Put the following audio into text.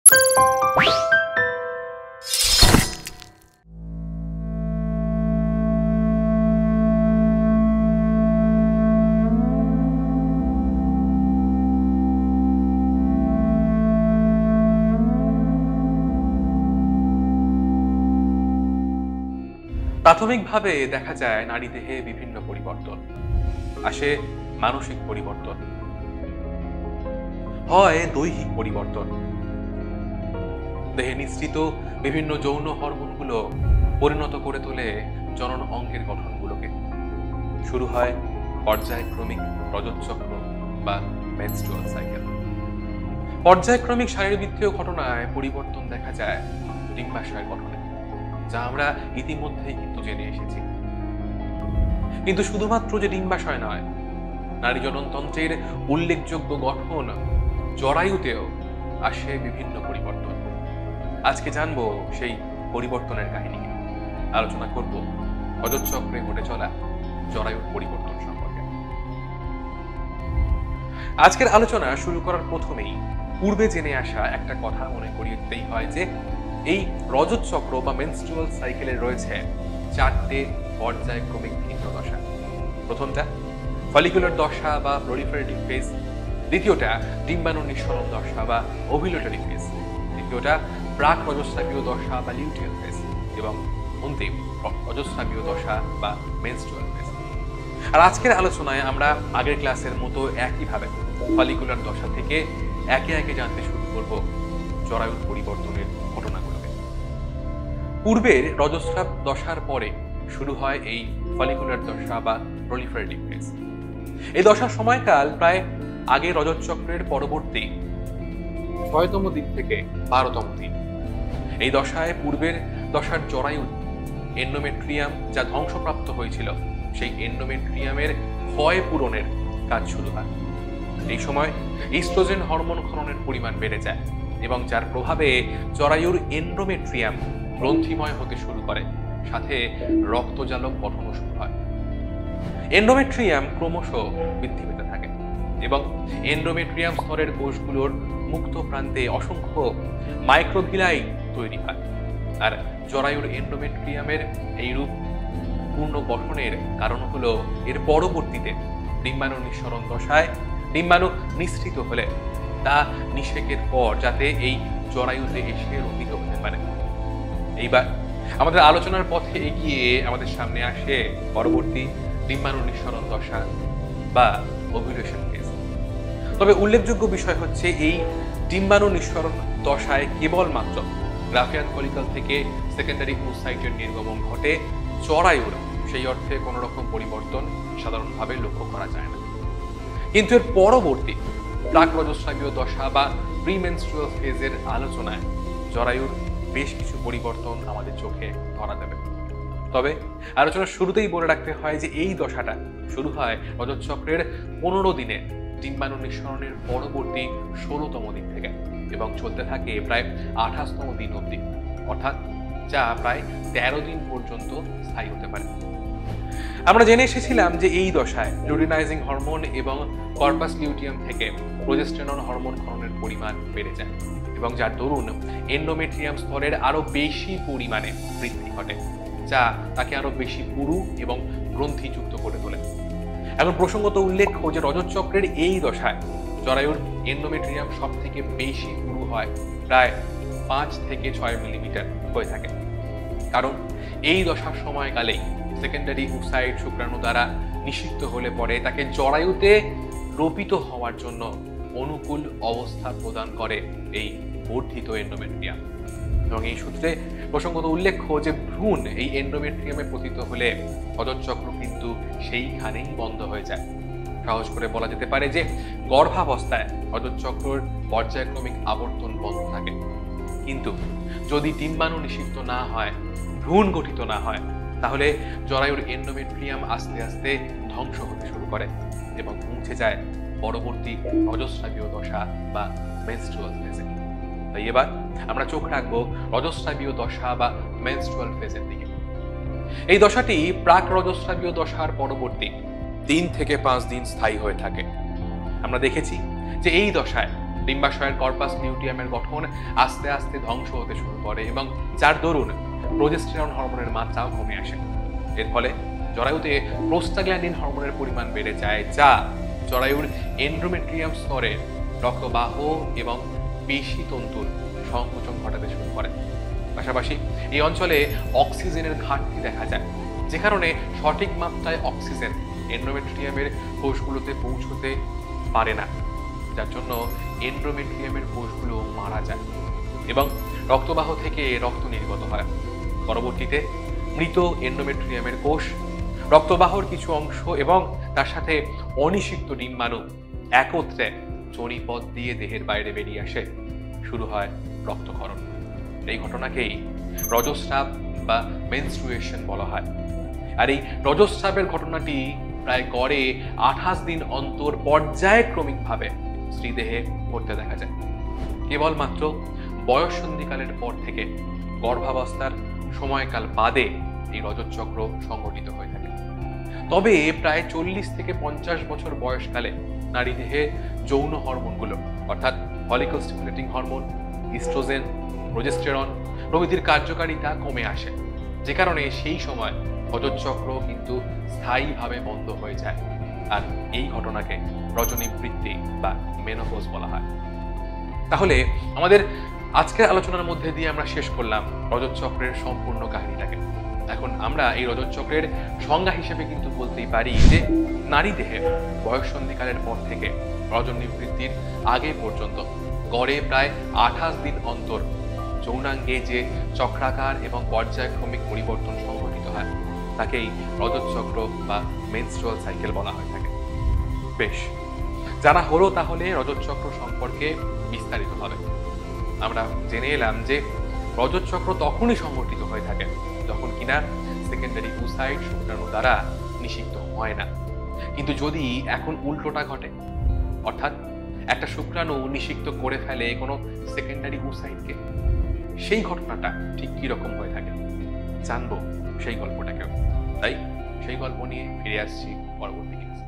প্রাথমিকভাবে দেখা যায় নারী দেহে বিভিন্ন পরিবর্তন আসে। মানসিক পরিবর্তন হয়, দৈহিক পরিবর্তন। দেহে নিঃসৃত বিভিন্ন যৌন হরমোনগুলো পরিণত করে তোলে জনন অঙ্গের গঠনগুলোকে। শুরু হয় পর্যায়ক্রমিক রজতচক্র বা মেনস্ট্রুয়াল সাইকেল। পর্যায়ক্রমিক শারীরবৃত্তীয় ঘটনায় পরিবর্তন দেখা যায় ডিম্বাশয় গঠনে, যা আমরা ইতিমধ্যেই কিন্তু জেনে এসেছি। কিন্তু শুধুমাত্র যে ডিম্বাশয় নয়, নারী জননতন্ত্রের উল্লেখযোগ্য গঠন জরায়ুতেও আসে বিভিন্ন পরিবর্তন। আজকে জানবো সেই পরিবর্তনের কাহিনী, আলোচনা করব রজতচক্রে ঘটে চলা জরায়ুর পরিবর্তন সম্পর্কে। আজকের আলোচনা শুরু করার প্রথমেই পূর্বে জেনে আসা একটা কথা মনে করিয়ে দিতেই হয় যে এই রজতচক্র বা মেনস্ট্রুয়াল সাইকেলে রয়েছে 4টে পর্যায়ক্রমিক ভিন্ন দশা। প্রথমটা ফলিকুলার দশা বা প্রলিফারেটিভ ফেজ, দ্বিতীয়টা ডিম্বাণু নিঃসরণ দশা বা ওভুলেটরি ফেজ, তৃতীয়টা প্রাক রজস্রাবীয় দশা বা লিউটিয়াল ফেজ এবং অন্তিম রজস্রাবীয় দশা বা মেনস্ট্রুয়াল ফেজ। আর আজকের আলোচনায় আমরা আগের ক্লাসের মতো একইভাবে ফলিকুলার দশা থেকে একে একে জানতে শুরু করব জরায়ুর পরিবর্তনের ঘটনাগুলোকে। পূর্বের রজস্রাব দশার পরে শুরু হয় এই ফলিকুলার দশা বা প্রলিফারেটিভ ফেজ। এই দশার সময়কাল প্রায় আগে রজতচক্রের পরবর্তী 6তম দিন থেকে 12তম দিন। এই দশায় পূর্বের দশার জরায়ু এন্ডোমেট্রিয়াম যা ধ্বংসপ্রাপ্ত হয়েছিল, সেই এন্ডোমেট্রিয়ামের ক্ষয় পূরণের কাজ শুরু হয়। এই সময় ইস্ট্রোজেন হরমোন ক্ষরণের পরিমাণ বেড়ে যায় এবং যার প্রভাবে জরায়ুর এন্ডোমেট্রিয়াম গ্রন্থিময় হতে শুরু করে, সাথে রক্তজালক গঠনও শুরু হয়। এন্ডোমেট্রিয়াম ক্রমশ বৃদ্ধি পেতে থাকে এবং এন্ডোমেট্রিয়াম স্তরের কোষগুলোর মুক্ত প্রান্তে অসংখ্য মাইক্রোভিলাই তৈরি হয়। আর জরায়ুর এন্ডোমেট্রিয়ামের এই রূপ পূর্ণ গঠনের কারণ হলো এর পরবর্তীতে ডিম্বাণু নিঃসরণ দশায় ডিম্বাণু নিঃসৃত হলে তা নিষেকের পর যাতে এই জরায়ুতে এসে রোপিত হতে পারে। এইবার আমাদের আলোচনার পথে এগিয়ে আমাদের সামনে আসে পরবর্তী ডিম্বাণু নিঃসরণ দশা বা ওভুলেশন ফেজ। তবে উল্লেখযোগ্য বিষয় হচ্ছে এই ডিম্বাণু নিঃসরণ দশায় কেবলমাত্র গ্রাফিয়ান ফলিকল থেকে সেকেন্ডারি ওসাইটের নির্গমন ঘটে। জরায়ুর সেই অর্থে কোনো রকম পরিবর্তন সাধারণভাবে লক্ষ্য করা যায় না। কিন্তু এর পরবর্তী প্রাক রজস্রাবীয় দশা বা প্রিমেনস্ট্রুয়াল ফেজের আলোচনায় জরায়ুর বেশ কিছু পরিবর্তন আমাদের চোখে ধরা দেবে। তবে আলোচনার শুরুতেই বলে রাখতে হয় যে এই দশাটা শুরু হয় রজতচক্রের 15 দিনে ডিম্বাণু নিঃসরণের পরবর্তী 16তম দিন থেকে এবং চলতে থাকে প্রায় 28তম দিন অবধি, অর্থাৎ যা প্রায় 13 দিন পর্যন্ত স্থায়ী হতে পারে। আমরা জেনে এসেছিলাম যে এই দশায় লুটিনাইজিং হরমোন এবং কর্পাস লিউটিয়াম থেকে প্রোজেস্টেরন হরমোন ক্ষরণের পরিমাণ বেড়ে যায় এবং যার দরুন এন্ডোমেট্রিয়াম স্তরের আরো বেশি পরিমাণে বৃদ্ধি ঘটে, যা তাকে আরো বেশি পুরু এবং গ্রন্থিযুক্ত করে তোলে। এখন প্রসঙ্গত উল্লেখ্য যে রজতচক্রের এই দশায় জরায়ুর এন্ডোমেট্রিয়াম সব থেকে বেশি পুরু হয়, প্রায় 5 থেকে 6 মিলিমিটার হয়ে থাকে। কারণ এই দশার সময়কালেই সেকেন্ডারি ওসাইট শুক্রাণু দ্বারা নিষিক্ত হলে পরে তাকে জরায়ুতে রোপিত হওয়ার জন্য অনুকূল অবস্থা প্রদান করে এই বর্ধিত এন্ডোমেট্রিয়াম। এবং এই সূত্রে প্রসঙ্গত উল্লেখ্য যে ভ্রূণ এই এন্ডোমেট্রিয়ামে পতিত হলে রজতচক্র কিন্তু সেইখানেই বন্ধ হয়ে যায়। সহজ করে বলা যেতে পারে যে গর্ভাবস্থায় রজতচক্রের পর্যায়ক্রমিক আবর্তন বন্ধ থাকে, কিন্তু যদি ডিম্বাণু নিষিক্ত না হয়, ভ্রূণ গঠিত না হয়, তাহলে জরায়ুর এন্ডোমেট্রিয়াম আস্তে আস্তে ধ্বংস হতে শুরু করে এবং পৌঁছে যায় পরবর্তী রজস্রাবীয় দশা বা মেনস্ট্রুয়াল ফেজে। তাই এবার আমরা চোখ রাখবো রজস্রাবীয় দশা বা মেনস্ট্রুয়াল ফেজের দিকে। এই দশাটি প্রাক রজস্রাবীয় দশার পরবর্তী 3 থেকে 5 দিন স্থায়ী হয়ে থাকে। আমরা দেখেছি যে এই দশায় ডিম্বাশয়ের কর্পাস লিউটিয়ামের গঠন আস্তে আস্তে ধ্বংস হতে শুরু করে এবং যার দরুন প্রোজেস্টেরন হরমোনের মাত্রাও কমে আসে। এর ফলে জরায়ুতে প্রোস্টাগ্ল্যান্ডিন হরমোনের পরিমাণ বেড়ে যায়, যা জরায়ুর এন্ডোমেট্রিয়াম স্তরে রক্তবাহ এবং পেশি তন্তুর সংকোচন ঘটাতে শুরু করে। পাশাপাশি এই অঞ্চলে অক্সিজেনের ঘাটতি দেখা যায়, যে কারণে সঠিক মাত্রায় অক্সিজেন এন্ডোমেট্রিয়ামের কোষগুলোতে পৌঁছতে পারে না, যার জন্য এন্ডোমেট্রিয়ামের কোষগুলো মারা যায় এবং রক্তবাহ থেকে রক্ত নির্গত হয়। পরবর্তীতে মৃত এন্ডোমেট্রিয়ামের কোষ, রক্তবাহর কিছু অংশ এবং তার সাথে অনিষিক্ত ডিম্বাণু একত্রে যোনিপথ দিয়ে দেহের বাইরে বেরিয়ে আসে। শুরু হয় রক্তক্ষরণ। এই ঘটনাকেই রজস্রাব বা মেনস্ট্রুয়েশন বলা হয়। আর এই রজস্রাবের ঘটনাটি প্রায় গড়ে 28 দিন অন্তর পর্যায়ক্রমিকভাবে স্ত্রীদেহে ঘটতে দেখা যায়। কেবলমাত্র বয়ঃসন্ধিকালের পর থেকে গর্ভাবস্থার সময়কাল বাদে এই রজতচক্র সংঘটিত হয়ে থাকে। তবে প্রায় 40 থেকে 50 বছর বয়সকালে নারী দেহে যৌন হরমোনগুলো অর্থাৎ follicle stimulating hormone, oestrogen, progesterone প্রভৃতির কার্যকারিতা কমে আসে, যে কারণে সেই সময় রজতচক্র কিন্তু স্থায়ীভাবে বন্ধ হয়ে যায়। আর এই ঘটনাকে রজনীবৃত্তি বা মেনোপজ বলা হয়। তাহলে আমাদের আজকের আলোচনার মধ্যে দিয়ে আমরা শেষ করলাম রজতচক্রের সম্পূর্ণ কাহিনীটাকে। এখন আমরা এই রজতচক্রের সংজ্ঞা হিসেবে কিন্তু বলতেই পারি যে নারী দেহে বয়ঃসন্ধিকালের পর থেকে রজনীবৃত্তির আগে পর্যন্ত গড়ে প্রায় 28 দিন অন্তর যৌনাঙ্গে যে চক্রাকার এবং পর্যায়ক্রমিক পরিবর্তন সংঘটিত হয় তাকেই রজতচক্র বা মেনস্ট্রুয়াল সাইকেল বলা হয়ে থাকে। বেশ, জানা হলো তাহলে রজতচক্র সম্পর্কে বিস্তারিতভাবে। আমরা জেনে এলাম যে রজতচক্র তখনই সংঘটিত হয়ে থাকে যখন কিনা সেকেন্ডারি উসাইড শুক্রাণু দ্বারা নিষিক্ত হয় না। কিন্তু যদি এখন উল্টোটা ঘটে, অর্থাৎ একটা শুক্রাণু নিষিক্ত করে ফেলে কোনো সেকেন্ডারি উসাইডকে, সেই ঘটনাটা ঠিক কি রকম হয়ে থাকে জানবো সেই গল্পটাকেও। তাই সেই গল্প নিয়ে ফিরে আসছি পরবর্তী ক্লাসে।